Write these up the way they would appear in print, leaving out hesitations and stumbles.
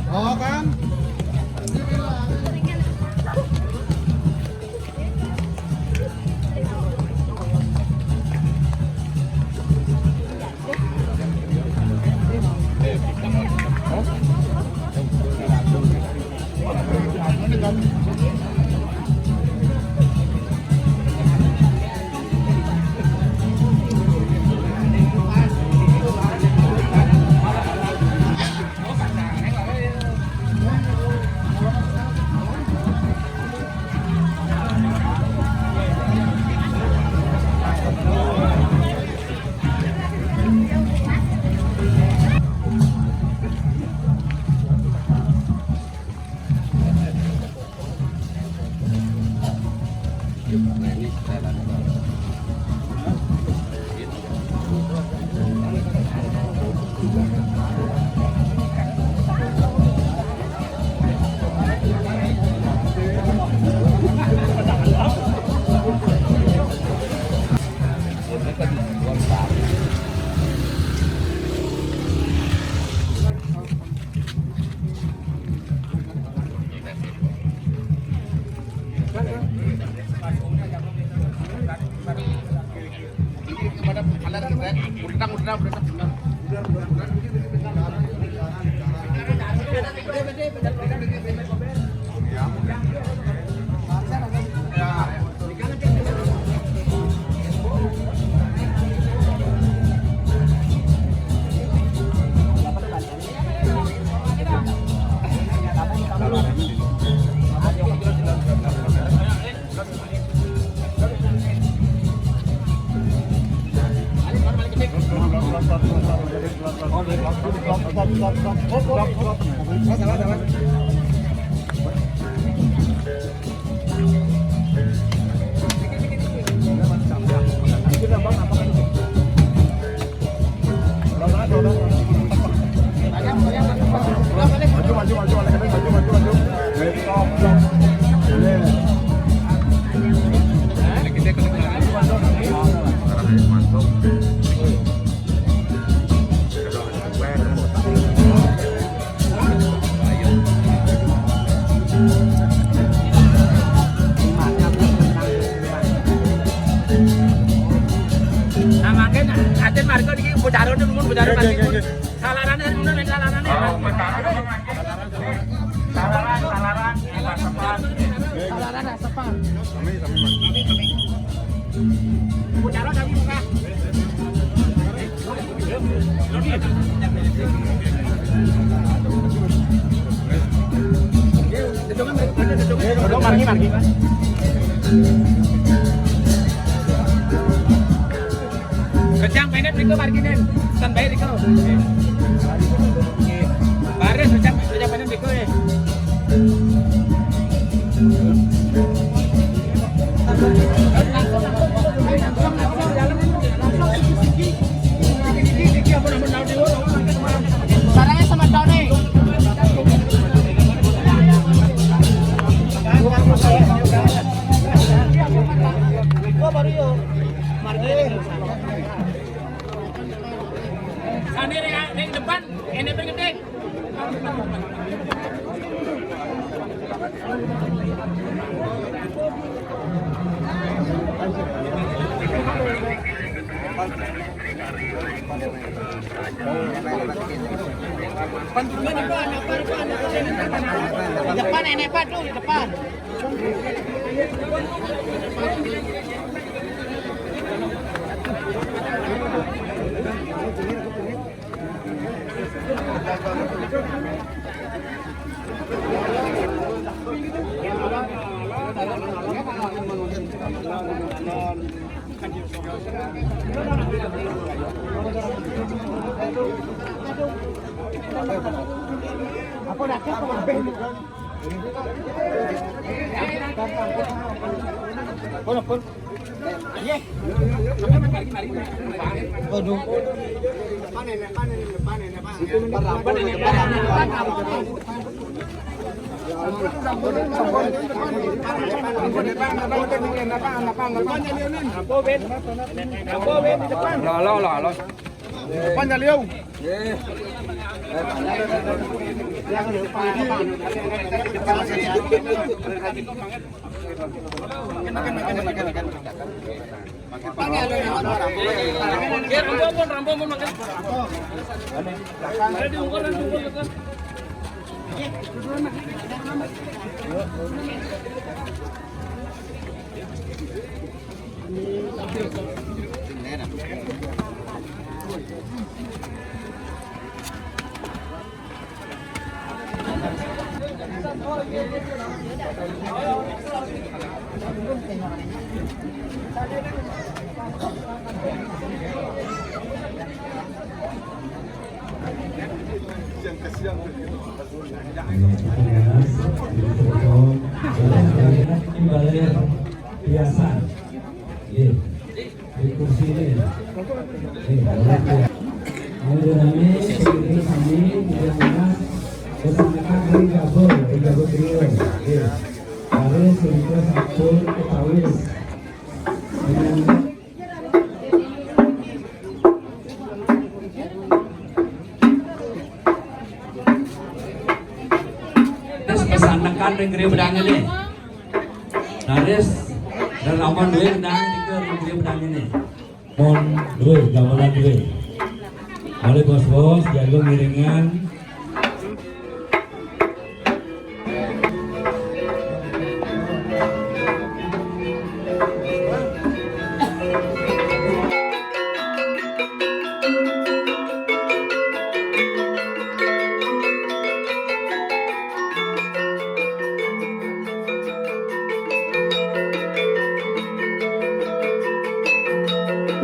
Oh kan? Kejang pendek Riko marginin, standby Riko. Baris kejang pendek Riko ya. Sarangnya sama tahun nih. Depan nenek Pak tuh di depan. Apa dah kau ambil? Pun. Ye. Aduh. Lo. Depan dah liu. Biasa, di kursi ini. Pesan tekan negeri pedang ini. Naris dan lawan duit dan negeri pedang ini. Mon duit, gamelan duit. Oleh bos-bos, jago miringan.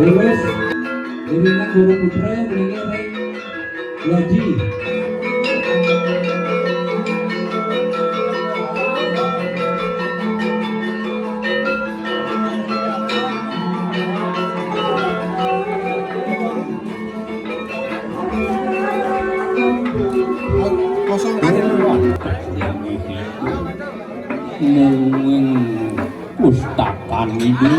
Terus, miringan guru putra miringan Loji. Kosongkan Pustakan ini.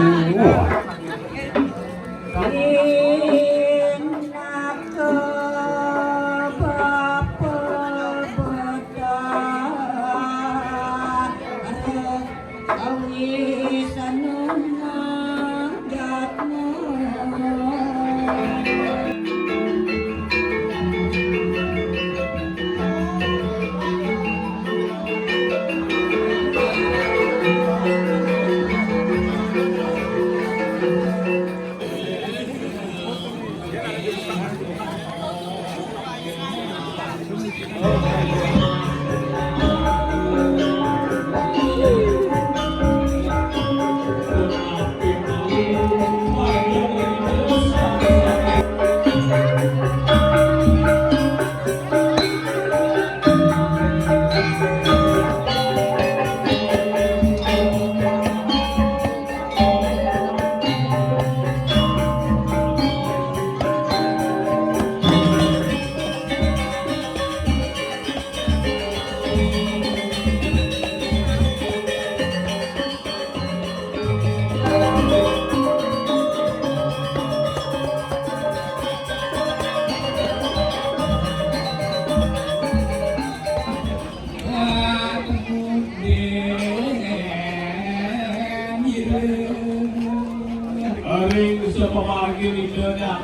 pemagi videonya.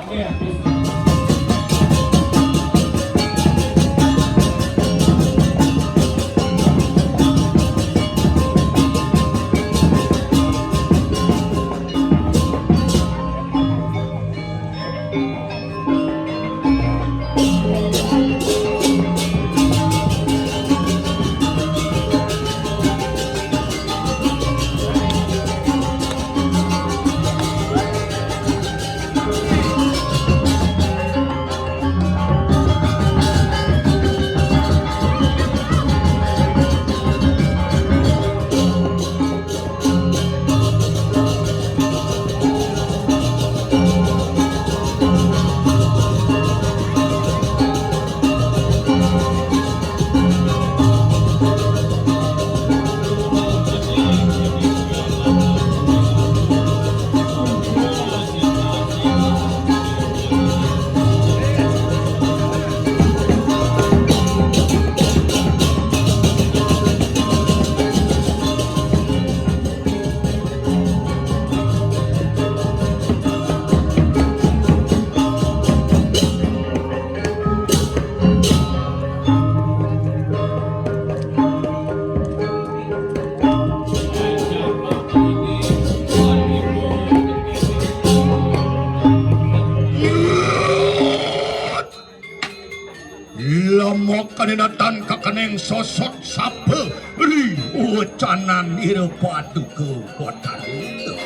Lemok kanenatan kakeneng sosok sape ri ucanan ieu patukeun botan itu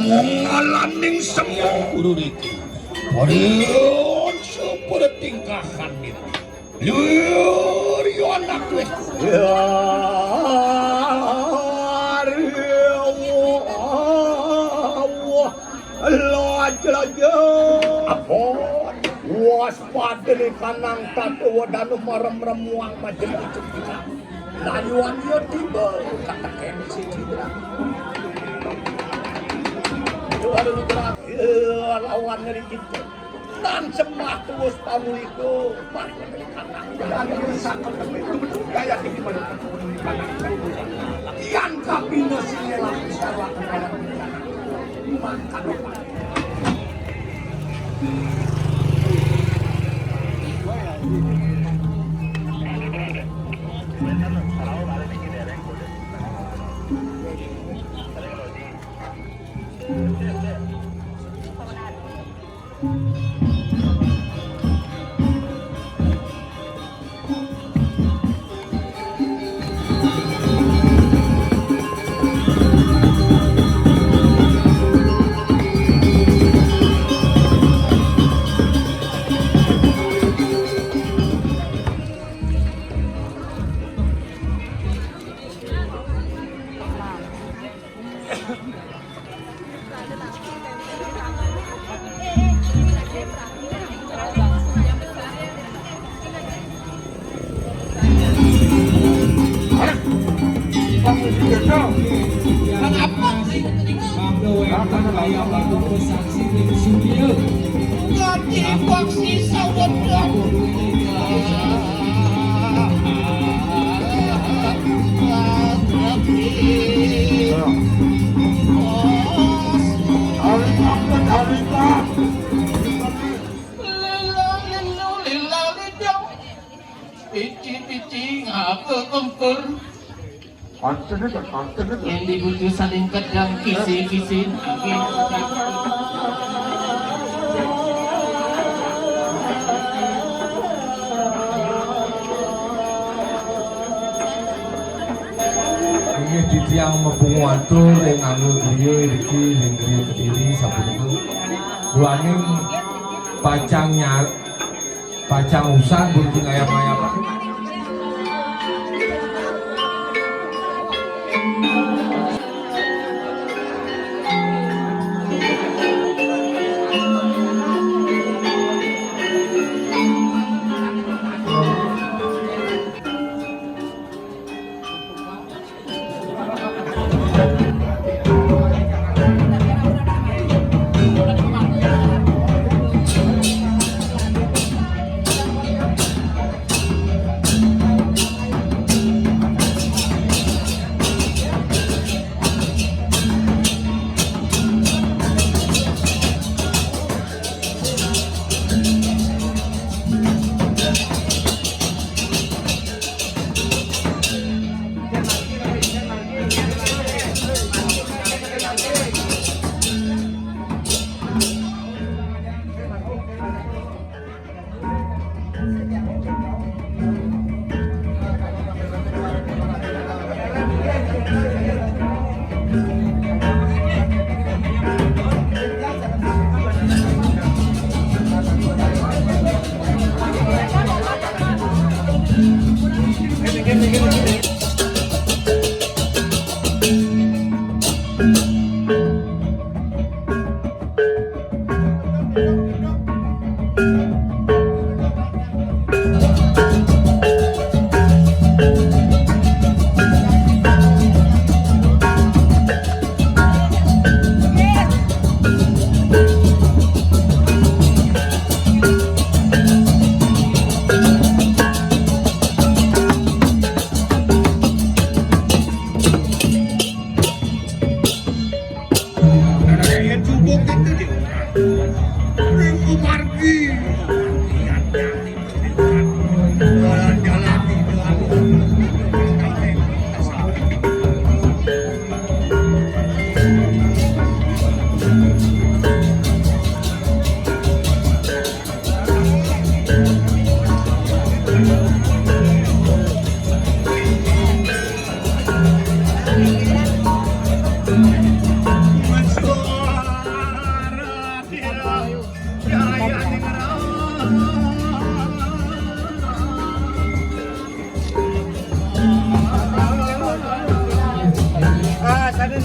mongalaning semua kudu itu parion saperti tingkahan itu liur yo anak we Allah aja apon waspada nih kanang tatu wadanu merem-remuang macam itu kita layuan dia tiba kata kensi kita lalu gerak lawan dari kita dan sembah terus pamuliku macam dari kanang dan misalkan itu gaya tinggi pada yang kabina sinelah sarwa kenalan makan apa yang dibutuh saling kadang kisi-kisi ini di tiang mebung watur yang nganggo griya iki yang griya Kediri sapunika buaning pacang usan burung ayam-ayaman.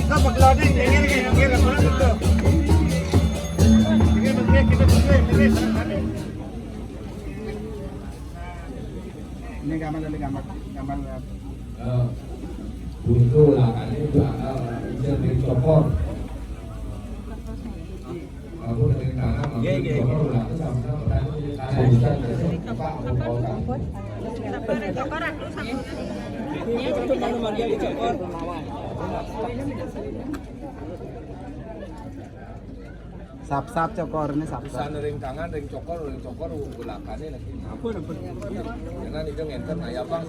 Kau pagloding, ingin apa itu? Kita ini gambar dari gambar. Untuk lakan itu izin dari copor. Aku dari tangan, aku copor lah sama-sama. Sap cokor ini sap. Sana ring tangan, ring cokor gulakannya lagi. Apa? Karena itu ngenter ayah bang.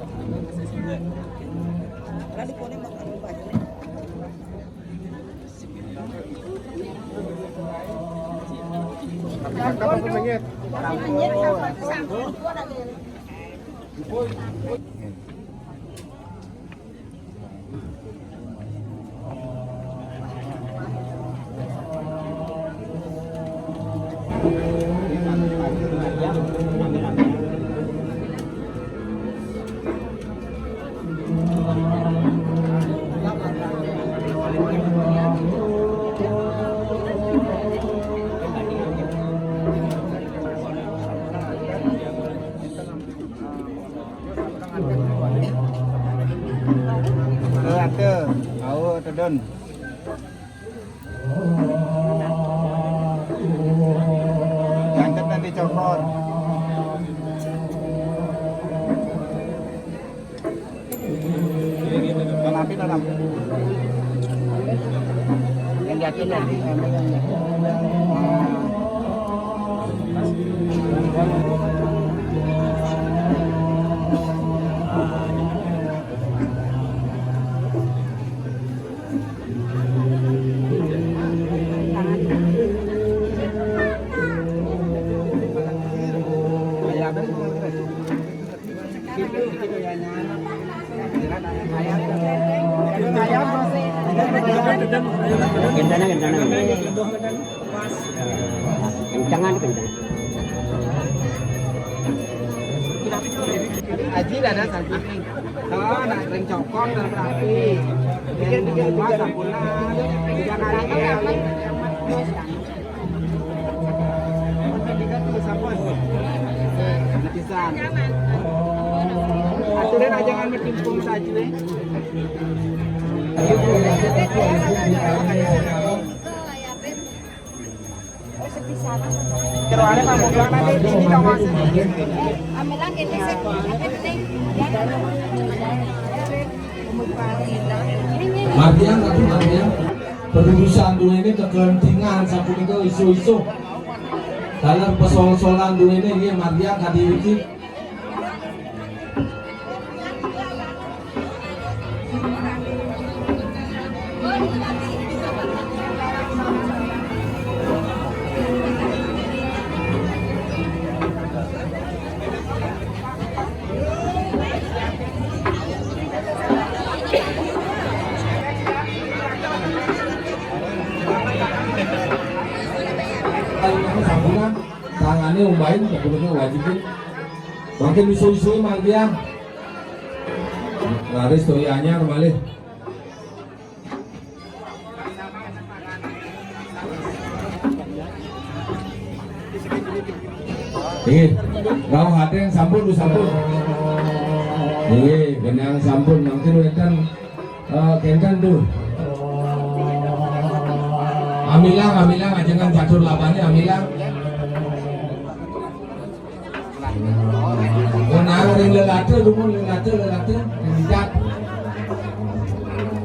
Apa penyet? Ada, ada don. Angkat nanti cokor. Api dalam. Yang jatuh nanti. Aji ada sakit nih. Kalau nak ring cokor dan berapi, pikir-pikir mas ampuna, jangan ada Tiga tuh sapuan, pisan. Aturan aja jangan bertimpung saja nih. Kalau ada kamu bilang nanti ini dong mas. Amilang ini sih, penting. Mardian tapi Mardian perusahaan dulu ini kegentingan sapu itu isu-isu. Dalam pesol-solan dulu ini Mardian tadi ini. Tangannya umbain, kemudian wajibin. Makin isu-isu Mardian. Laris tuh anyar malih. Ini, kau hati yang sampun lu sampun. Ini, benang sampun, mungkin wetan kencan tuh. Amilang, jangan catur lapannya, amilang. Kenang ring lelate, lumon lelate, tidak.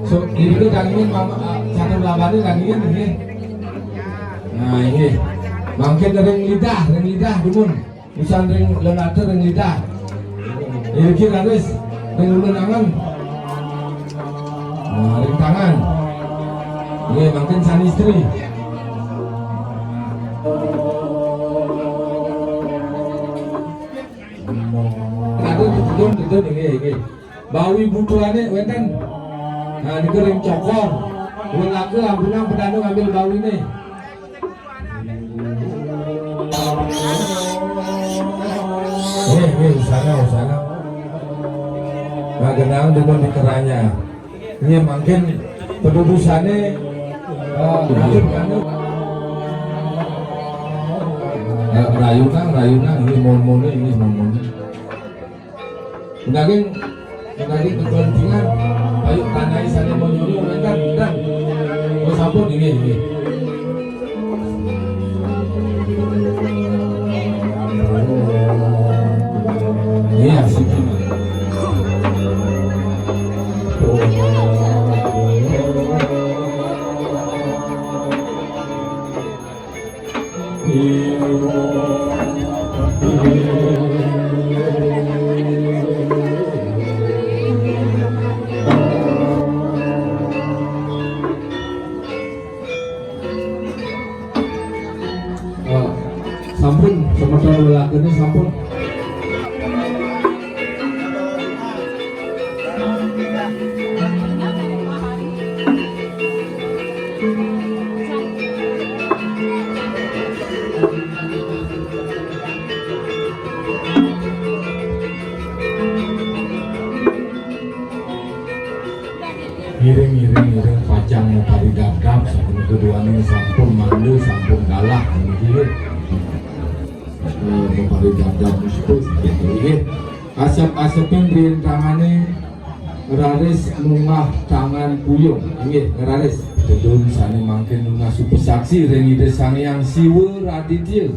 So, ini tuh dagingin mama catur lapannya dagingin ini. Nah ini, mungkin ring lidah, lumon. Bukan ring lelate, ring lidah. Ini kira guys, ring lenangan. Nah, ring tangan. Ini makin san istri. Itu nih, bawi butuhannya wetan. Nah, ini kering cokor. Lelaki ambunan pedanu ambil bawi nih. Usana. Nah, genang dulu di keranya. Ini makin penudusannya rayunan ini mon Mungkin kepentingan ayo tanai sana mau nyuruh mereka dan mau sampun ini asik sampun sementara lelaki sampun Iring pajang mau pari gagap sampun kedua ini sampun mandu sampun galak gitu mau pari gagap itu asap-asapin di tangannya ngeraris nungah tangan puyung ini ngeraris kedun sana makin nungah super saksi rengi desang yang siwur aditya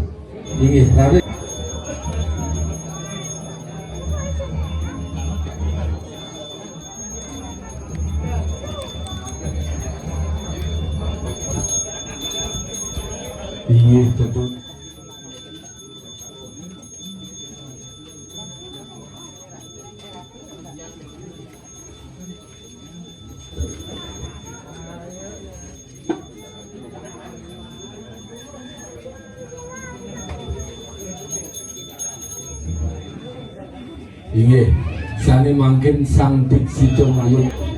ini ngeraris iya betul. Iya, sani makin sang diksi Mayung.